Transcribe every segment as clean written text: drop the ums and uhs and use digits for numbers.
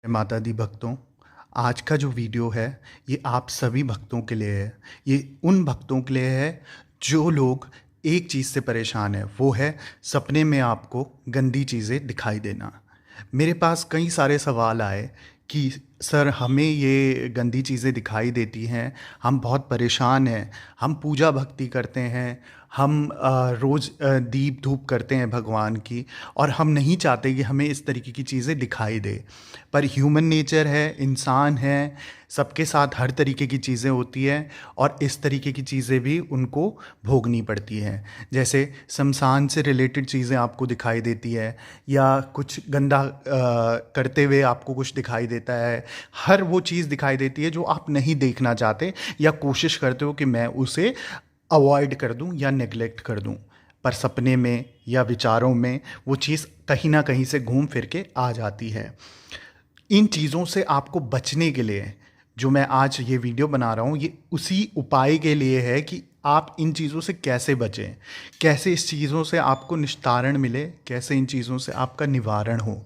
माता दी भक्तों, आज का जो वीडियो है ये आप सभी भक्तों के लिए है। ये उन भक्तों के लिए है जो लोग एक चीज़ से परेशान है, वो है सपने में आपको गंदी चीज़ें दिखाई देना। मेरे पास कई सारे सवाल आए कि सर हमें ये गंदी चीज़ें दिखाई देती हैं, हम बहुत परेशान हैं, हम पूजा भक्ति करते हैं, हम रोज़ दीप धूप करते हैं भगवान की और हम नहीं चाहते कि हमें इस तरीके की चीज़ें दिखाई दे। पर ह्यूमन नेचर है, इंसान है, सबके साथ हर तरीके की चीज़ें होती हैं और इस तरीके की चीज़ें भी उनको भोगनी पड़ती हैं। जैसे शमशान से रिलेटेड चीज़ें आपको दिखाई देती है या कुछ गंदा करते हुए आपको कुछ दिखाई देता है। हर वो चीज़ दिखाई देती है जो आप नहीं देखना चाहते या कोशिश करते हो कि मैं उसे अवॉइड कर दूं या नेग्लेक्ट कर दूं। पर सपने में या विचारों में वो चीज़ कहीं ना कहीं से घूम फिर के आ जाती है। इन चीज़ों से आपको बचने के लिए जो मैं आज ये वीडियो बना रहा हूँ, ये उसी उपाय के लिए है कि आप इन चीज़ों से कैसे बचें, कैसे इस चीज़ों से आपको निस्तारण मिले, कैसे इन चीज़ों से आपका निवारण हो।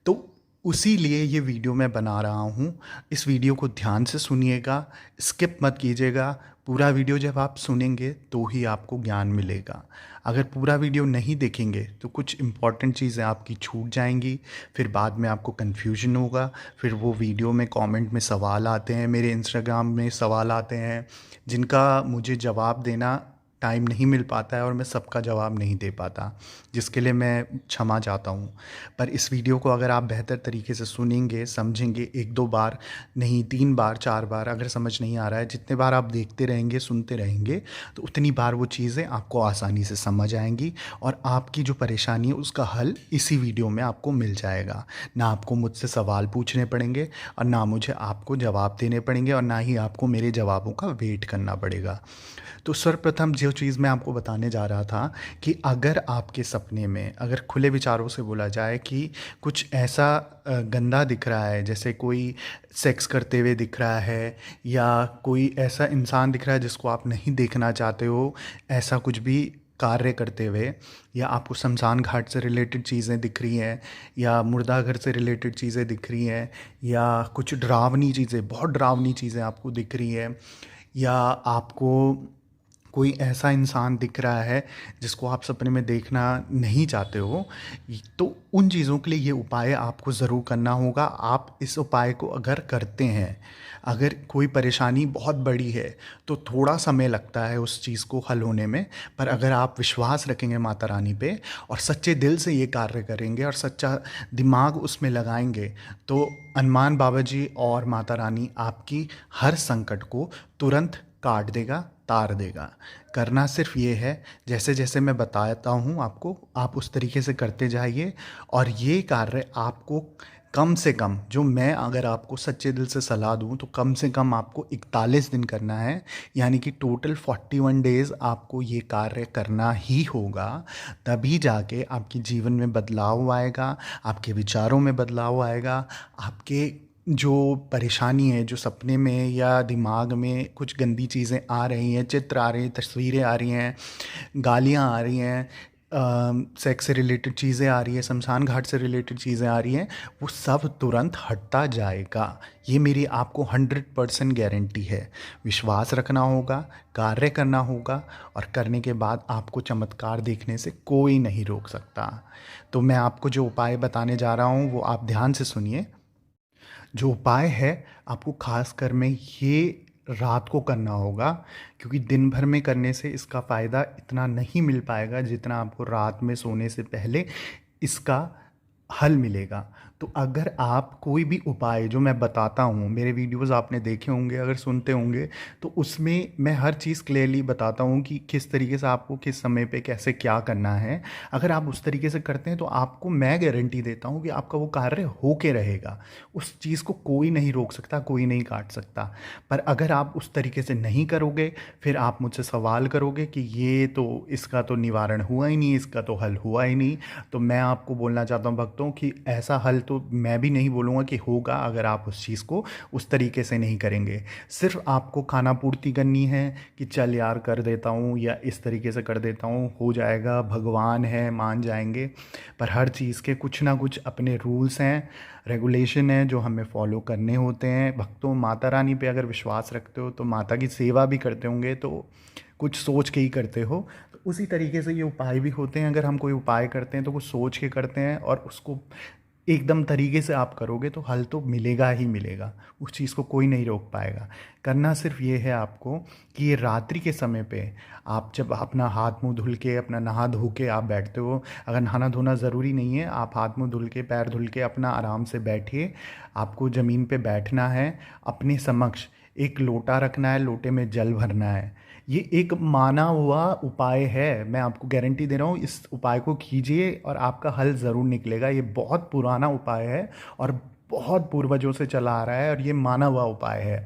तो उसी लिए ये वीडियो मैं बना रहा हूँ। इस वीडियो को ध्यान से सुनिएगा, स्किप मत कीजिएगा। पूरा वीडियो जब आप सुनेंगे तो ही आपको ज्ञान मिलेगा। अगर पूरा वीडियो नहीं देखेंगे तो कुछ इम्पॉर्टेंट चीज़ें आपकी छूट जाएंगी, फिर बाद में आपको कन्फ्यूजन होगा। फिर वो वीडियो में कमेंट में सवाल आते हैं, मेरे इंस्टाग्राम में सवाल आते हैं जिनका मुझे जवाब देना टाइम नहीं मिल पाता है और मैं सबका जवाब नहीं दे पाता, जिसके लिए मैं क्षमा चाहता हूँ। पर इस वीडियो को अगर आप बेहतर तरीके से सुनेंगे, समझेंगे, 1-2 बार नहीं 3 बार 4 बार, अगर समझ नहीं आ रहा है, जितने बार आप देखते रहेंगे, सुनते रहेंगे, तो उतनी बार वो चीज़ें आपको आसानी से समझ आएंगी और आपकी जो परेशानी है उसका हल इसी वीडियो में आपको मिल जाएगा। ना आपको मुझसे सवाल पूछने पड़ेंगे और ना मुझे आपको जवाब देने पड़ेंगे और ना ही आपको मेरे जवाबों का वेट करना पड़ेगा। तो सर्वप्रथम जो चीज़ मैं आपको बताने जा रहा था कि अगर आपके सपने में, अगर खुले विचारों से बोला जाए कि कुछ ऐसा गंदा दिख रहा है, जैसे कोई सेक्स करते हुए दिख रहा है या कोई ऐसा इंसान दिख रहा है जिसको आप नहीं देखना चाहते हो, ऐसा कुछ भी कार्य करते हुए, या आपको शमशान घाट से रिलेटेड चीज़ें दिख रही हैं या मुर्दाघर से रिलेटेड चीज़ें दिख रही हैं या कुछ डरावनी चीज़ें, बहुत डरावनी चीज़ें आपको दिख रही हैं, या आपको कोई ऐसा इंसान दिख रहा है जिसको आप सपने में देखना नहीं चाहते हो, तो उन चीज़ों के लिए ये उपाय आपको ज़रूर करना होगा। आप इस उपाय को अगर करते हैं, अगर कोई परेशानी बहुत बड़ी है तो थोड़ा समय लगता है उस चीज़ को हल होने में, पर अगर आप विश्वास रखेंगे माता रानी पे और सच्चे दिल से ये कार्य करेंगे और सच्चा दिमाग उसमें लगाएंगे, तो हनुमान बाबा जी और माता रानी आपकी हर संकट को तुरंत काट देगा, तार देगा। करना सिर्फ ये है, जैसे जैसे मैं बताता हूँ आपको, आप उस तरीके से करते जाइए और ये कार्य आपको कम से कम, जो मैं अगर आपको सच्चे दिल से सलाह दूँ तो कम से कम आपको 41 दिन करना है, यानी कि टोटल 41 डेज़ आपको ये कार्य करना ही होगा। तभी जाके आपके जीवन में बदलाव आएगा, आपके विचारों में बदलाव आएगा, आपके जो परेशानी है, जो सपने में या दिमाग में कुछ गंदी चीज़ें आ रही हैं, चित्र आ रहे हैं, तस्वीरें आ रही हैं, गालियाँ आ रही हैं, सेक्स से रिलेटेड चीज़ें आ रही हैं, शमशान घाट से रिलेटेड चीज़ें आ रही हैं, वो सब तुरंत हटता जाएगा। ये मेरी आपको 100% गारंटी है। विश्वास रखना होगा, कार्य करना होगा और करने के बाद आपको चमत्कार देखने से कोई नहीं रोक सकता। तो मैं आपको जो उपाय बताने जा रहा हूँ वो आप ध्यान से सुनिए। जो उपाय है आपको खास कर में ये रात को करना होगा, क्योंकि दिन भर में करने से इसका फ़ायदा इतना नहीं मिल पाएगा जितना आपको रात में सोने से पहले इसका हल मिलेगा। तो अगर आप कोई भी उपाय जो मैं बताता हूँ, मेरे वीडियोज़ आपने देखे होंगे, अगर सुनते होंगे, तो उसमें मैं हर चीज़ क्लियरली बताता हूँ कि किस तरीके से आपको किस समय पे कैसे क्या करना है। अगर आप उस तरीके से करते हैं तो आपको मैं गारंटी देता हूँ कि आपका वो कार्य हो के रहेगा। उस चीज़ को कोई नहीं रोक सकता, कोई नहीं काट सकता। पर अगर आप उस तरीके से नहीं करोगे, फिर आप मुझसे सवाल करोगे कि ये तो, इसका तो निवारण हुआ ही नहीं, इसका तो हल हुआ ही नहीं। तो मैं आपको बोलना चाहता हूँ भक्तों कि ऐसा हल तो मैं भी नहीं बोलूँगा कि होगा अगर आप उस चीज़ को उस तरीके से नहीं करेंगे। सिर्फ आपको खाना पूर्ति करनी है कि चल यार कर देता हूँ या इस तरीके से कर देता हूँ, हो जाएगा, भगवान है, मान जाएंगे। पर हर चीज़ के कुछ ना कुछ अपने रूल्स हैं, रेगुलेशन हैं जो हमें फॉलो करने होते हैं। भक्तों, माता रानी पे अगर विश्वास रखते हो तो माता की सेवा भी करते होंगे तो कुछ सोच के ही करते हो। तो उसी तरीके से ये उपाय भी होते हैं। अगर हम कोई उपाय करते हैं तो कुछ सोच के करते हैं और उसको एकदम तरीके से आप करोगे तो हल तो मिलेगा ही मिलेगा। उस चीज़ को कोई नहीं रोक पाएगा। करना सिर्फ ये है आपको कि ये रात्रि के समय पे आप जब अपना हाथ मुंह धुल के, अपना नहा धो के आप बैठते हो, अगर नहाना धोना ज़रूरी नहीं है, आप हाथ मुंह धुल के, पैर धुल के अपना आराम से बैठिए। आपको ज़मीन पे बैठना है, अपने समक्ष एक लोटा रखना है, लोटे में जल भरना है। ये एक माना हुआ उपाय है, मैं आपको गारंटी दे रहा हूँ। इस उपाय को कीजिए और आपका हल ज़रूर निकलेगा। ये बहुत पुराना उपाय है और बहुत पूर्वजों से चला आ रहा है और ये माना हुआ उपाय है।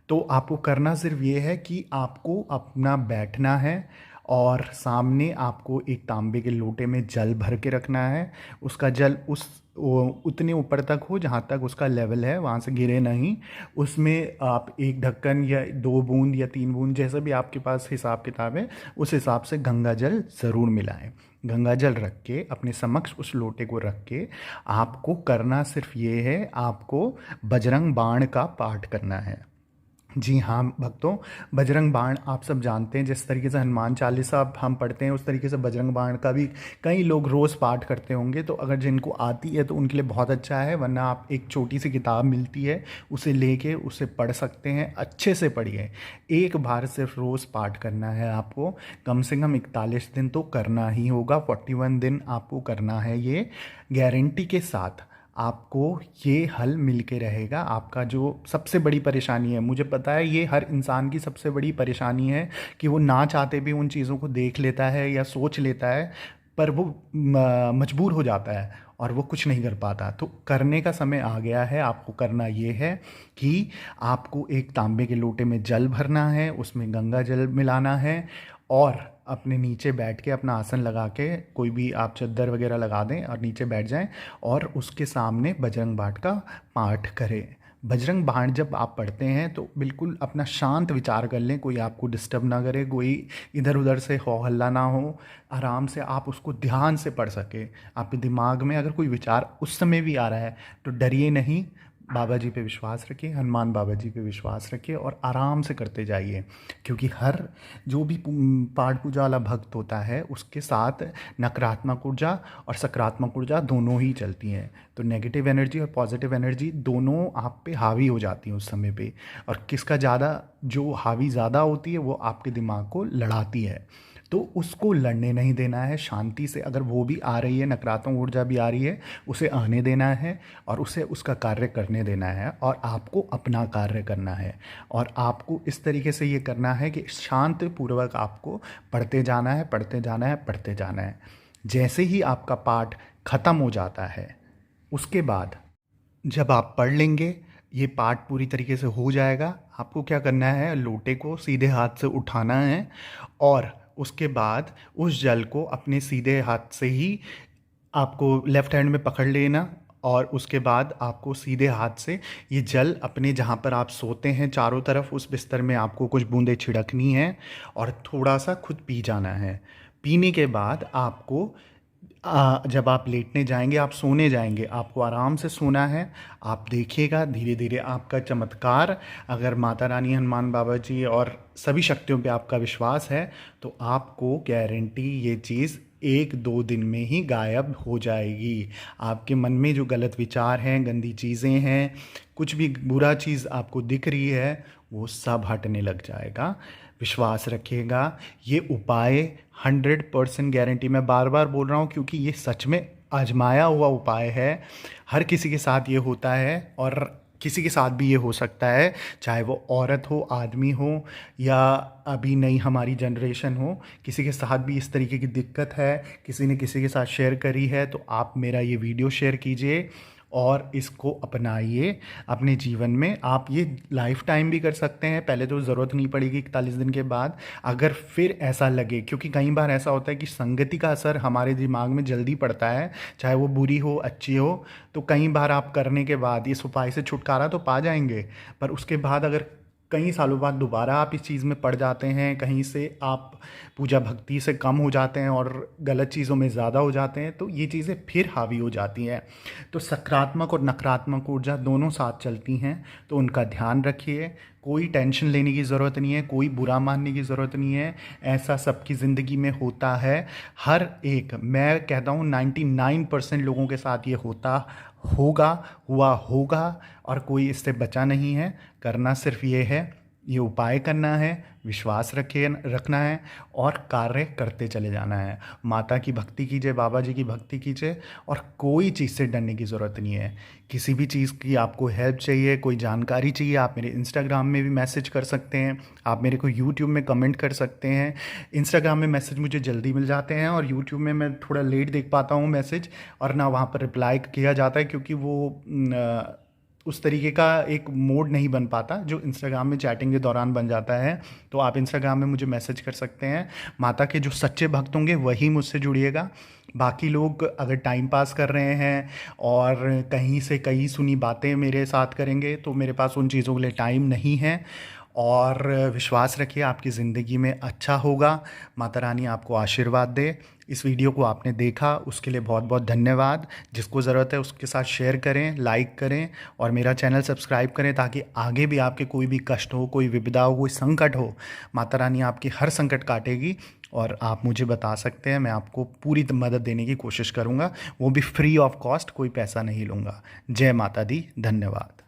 तो आपको करना सिर्फ ये है कि आपको अपना बैठना है और सामने आपको एक तांबे के लोटे में जल भर के रखना है। उसका जल उतने ऊपर तक हो जहाँ तक उसका लेवल है, वहाँ से गिरे नहीं। उसमें आप एक ढक्कन या 2 बूंद या 3 बूंद, जैसा भी आपके पास हिसाब किताब है उस हिसाब से गंगा जल ज़रूर मिलाएं। गंगा जल रख के अपने समक्ष उस लोटे को रख के आपको करना सिर्फ ये है, आपको बजरंग बाण का पाठ करना है। जी हाँ भक्तों, बजरंग बाण आप सब जानते हैं। जिस तरीके से हनुमान चालीसा हम पढ़ते हैं उस तरीके से बजरंग बाण का भी कई लोग रोज़ पाठ करते होंगे। तो अगर जिनको आती है तो उनके लिए बहुत अच्छा है, वरना आप एक छोटी सी किताब मिलती है, उसे लेके उसे पढ़ सकते हैं। अच्छे से पढ़िए। एक बार सिर्फ रोज़ पाठ करना है आपको, कम से कम 41 दिन तो करना ही होगा। 41 दिन आपको करना है। ये गारंटी के साथ आपको ये हल मिल के रहेगा। आपका जो सबसे बड़ी परेशानी है, मुझे पता है ये हर इंसान की सबसे बड़ी परेशानी है कि वो ना चाहते भी उन चीज़ों को देख लेता है या सोच लेता है, पर वो मजबूर हो जाता है और वो कुछ नहीं कर पाता। तो करने का समय आ गया है। आपको करना ये है कि आपको एक तांबे के लोटे में जल भरना है, उसमें गंगा जल मिलाना है और अपने नीचे बैठ के अपना आसन लगा के, कोई भी आप चद्दर वगैरह लगा दें और नीचे बैठ जाएं और उसके सामने बजरंग बाण का पाठ करें। बजरंग बाण जब आप पढ़ते हैं तो बिल्कुल अपना शांत विचार कर लें, कोई आपको डिस्टर्ब ना करे, कोई इधर उधर से हो हल्ला ना हो। आराम से आप उसको ध्यान से पढ़ सके। आपके दिमाग में अगर कोई विचार उस समय भी आ रहा है तो डरिए नहीं, बाबा जी पे विश्वास रखिए, हनुमान बाबा जी पे विश्वास रखिए और आराम से करते जाइए। क्योंकि हर जो भी पाठ पूजा वाला भक्त होता है उसके साथ नकारात्मक ऊर्जा और सकारात्मक ऊर्जा दोनों ही चलती हैं। तो नेगेटिव एनर्जी और पॉजिटिव एनर्जी दोनों आप पे हावी हो जाती हैं उस समय पे, और किसका ज़्यादा, जो हावी ज़्यादा होती है वो आपके दिमाग को लड़ाती है। तो उसको लड़ने नहीं देना है। शांति से, अगर वो भी आ रही है, नकारात्मक ऊर्जा भी आ रही है, उसे आने देना है और उसे उसका कार्य करने देना है और आपको अपना कार्य करना है। और आपको इस तरीके से ये करना है कि शांत पूर्वक आपको पढ़ते जाना है, पढ़ते जाना है, पढ़ते जाना है। जैसे ही आपका पाठ खत्म हो जाता है, उसके बाद जब आप पढ़ लेंगे, ये पाठ पूरी तरीके से हो जाएगा, आपको क्या करना है, लोटे को सीधे हाथ से उठाना है और उसके बाद उस जल को अपने सीधे हाथ से ही आपको लेफ़्ट हैंड में पकड़ लेना और उसके बाद आपको सीधे हाथ से ये जल अपने जहाँ पर आप सोते हैं चारों तरफ उस बिस्तर में आपको कुछ बूंदें छिड़कनी हैं और थोड़ा सा खुद पी जाना है। पीने के बाद आपको जब आप लेटने जाएंगे, आप सोने जाएंगे, आपको आराम से सोना है। आप देखिएगा धीरे धीरे आपका चमत्कार, अगर माता रानी, हनुमान बाबा जी और सभी शक्तियों पे आपका विश्वास है तो आपको गारंटी ये चीज़ 1-2 दिन में ही गायब हो जाएगी। आपके मन में जो गलत विचार हैं, गंदी चीज़ें हैं, कुछ भी बुरा चीज़ आपको दिख रही है, वो सब हटने लग जाएगा। विश्वास रखिएगा। ये उपाय 100% गारंटी, मैं बार बार बोल रहा हूँ क्योंकि ये सच में आजमाया हुआ उपाय है। हर किसी के साथ ये होता है और किसी के साथ भी ये हो सकता है, चाहे वो औरत हो, आदमी हो या अभी नई हमारी जनरेशन हो, किसी के साथ भी इस तरीके की दिक्कत है, किसी ने किसी के साथ शेयर करी है तो आप मेरा ये वीडियो शेयर कीजिए और इसको अपनाइए अपने जीवन में। आप ये लाइफ टाइम भी कर सकते हैं, पहले तो ज़रूरत नहीं पड़ेगी 41 दिन के बाद। अगर फिर ऐसा लगे, क्योंकि कई बार ऐसा होता है कि संगति का असर हमारे दिमाग में जल्दी पड़ता है, चाहे वो बुरी हो अच्छी हो, तो कई बार आप करने के बाद इस उपाय से छुटकारा तो पा जाएंगे, पर उसके बाद अगर कई सालों बाद दोबारा आप इस चीज़ में पड़ जाते हैं, कहीं से आप पूजा भक्ति से कम हो जाते हैं और गलत चीज़ों में ज़्यादा हो जाते हैं, तो ये चीज़ें फिर हावी हो जाती हैं। तो सकारात्मक और नकारात्मक ऊर्जा दोनों साथ चलती हैं, तो उनका ध्यान रखिए। कोई टेंशन लेने की ज़रूरत नहीं है, कोई बुरा मानने की ज़रूरत नहीं है, ऐसा सबकी ज़िंदगी में होता है। हर एक, मैं कहता हूँ 99% लोगों के साथ ये होता होगा, हुआ होगा, और कोई इससे बचा नहीं है। करना सिर्फ ये है, ये उपाय करना है, विश्वास रखना है और कार्य करते चले जाना है। माता की भक्ति कीजिए, बाबा जी की भक्ति कीजिए, और कोई चीज़ से डरने की ज़रूरत नहीं है। किसी भी चीज़ की आपको हेल्प चाहिए, कोई जानकारी चाहिए, आप मेरे इंस्टाग्राम में भी मैसेज कर सकते हैं, आप मेरे को यूट्यूब में कमेंट कर सकते हैं। इंस्टाग्राम में मैसेज मुझे जल्दी मिल जाते हैं और यूट्यूब में मैं थोड़ा लेट देख पाता हूँ मैसेज, और ना वहाँ पर रिप्लाई किया जाता है, क्योंकि वो उस तरीके का एक मोड नहीं बन पाता जो इंस्टाग्राम में चैटिंग के दौरान बन जाता है। तो आप इंस्टाग्राम में मुझे मैसेज कर सकते हैं। माता के जो सच्चे भक्त होंगे वही मुझसे जुड़िएगा। बाकी लोग अगर टाइम पास कर रहे हैं और कहीं से कहीं सुनी बातें मेरे साथ करेंगे, तो मेरे पास उन चीज़ों के लिए टाइम नहीं है। और विश्वास रखिए, आपकी ज़िंदगी में अच्छा होगा। माता रानी आपको आशीर्वाद दे। इस वीडियो को आपने देखा उसके लिए बहुत बहुत धन्यवाद। जिसको ज़रूरत है उसके साथ शेयर करें, लाइक करें और मेरा चैनल सब्सक्राइब करें, ताकि आगे भी आपके कोई भी कष्ट हो, कोई विपदा हो, कोई संकट हो, माता रानी आपकी हर संकट काटेगी। और आप मुझे बता सकते हैं, मैं आपको पूरी मदद देने की कोशिश करूँगा, वो भी फ्री ऑफ कॉस्ट, कोई पैसा नहीं लूँगा। जय माता दी, धन्यवाद।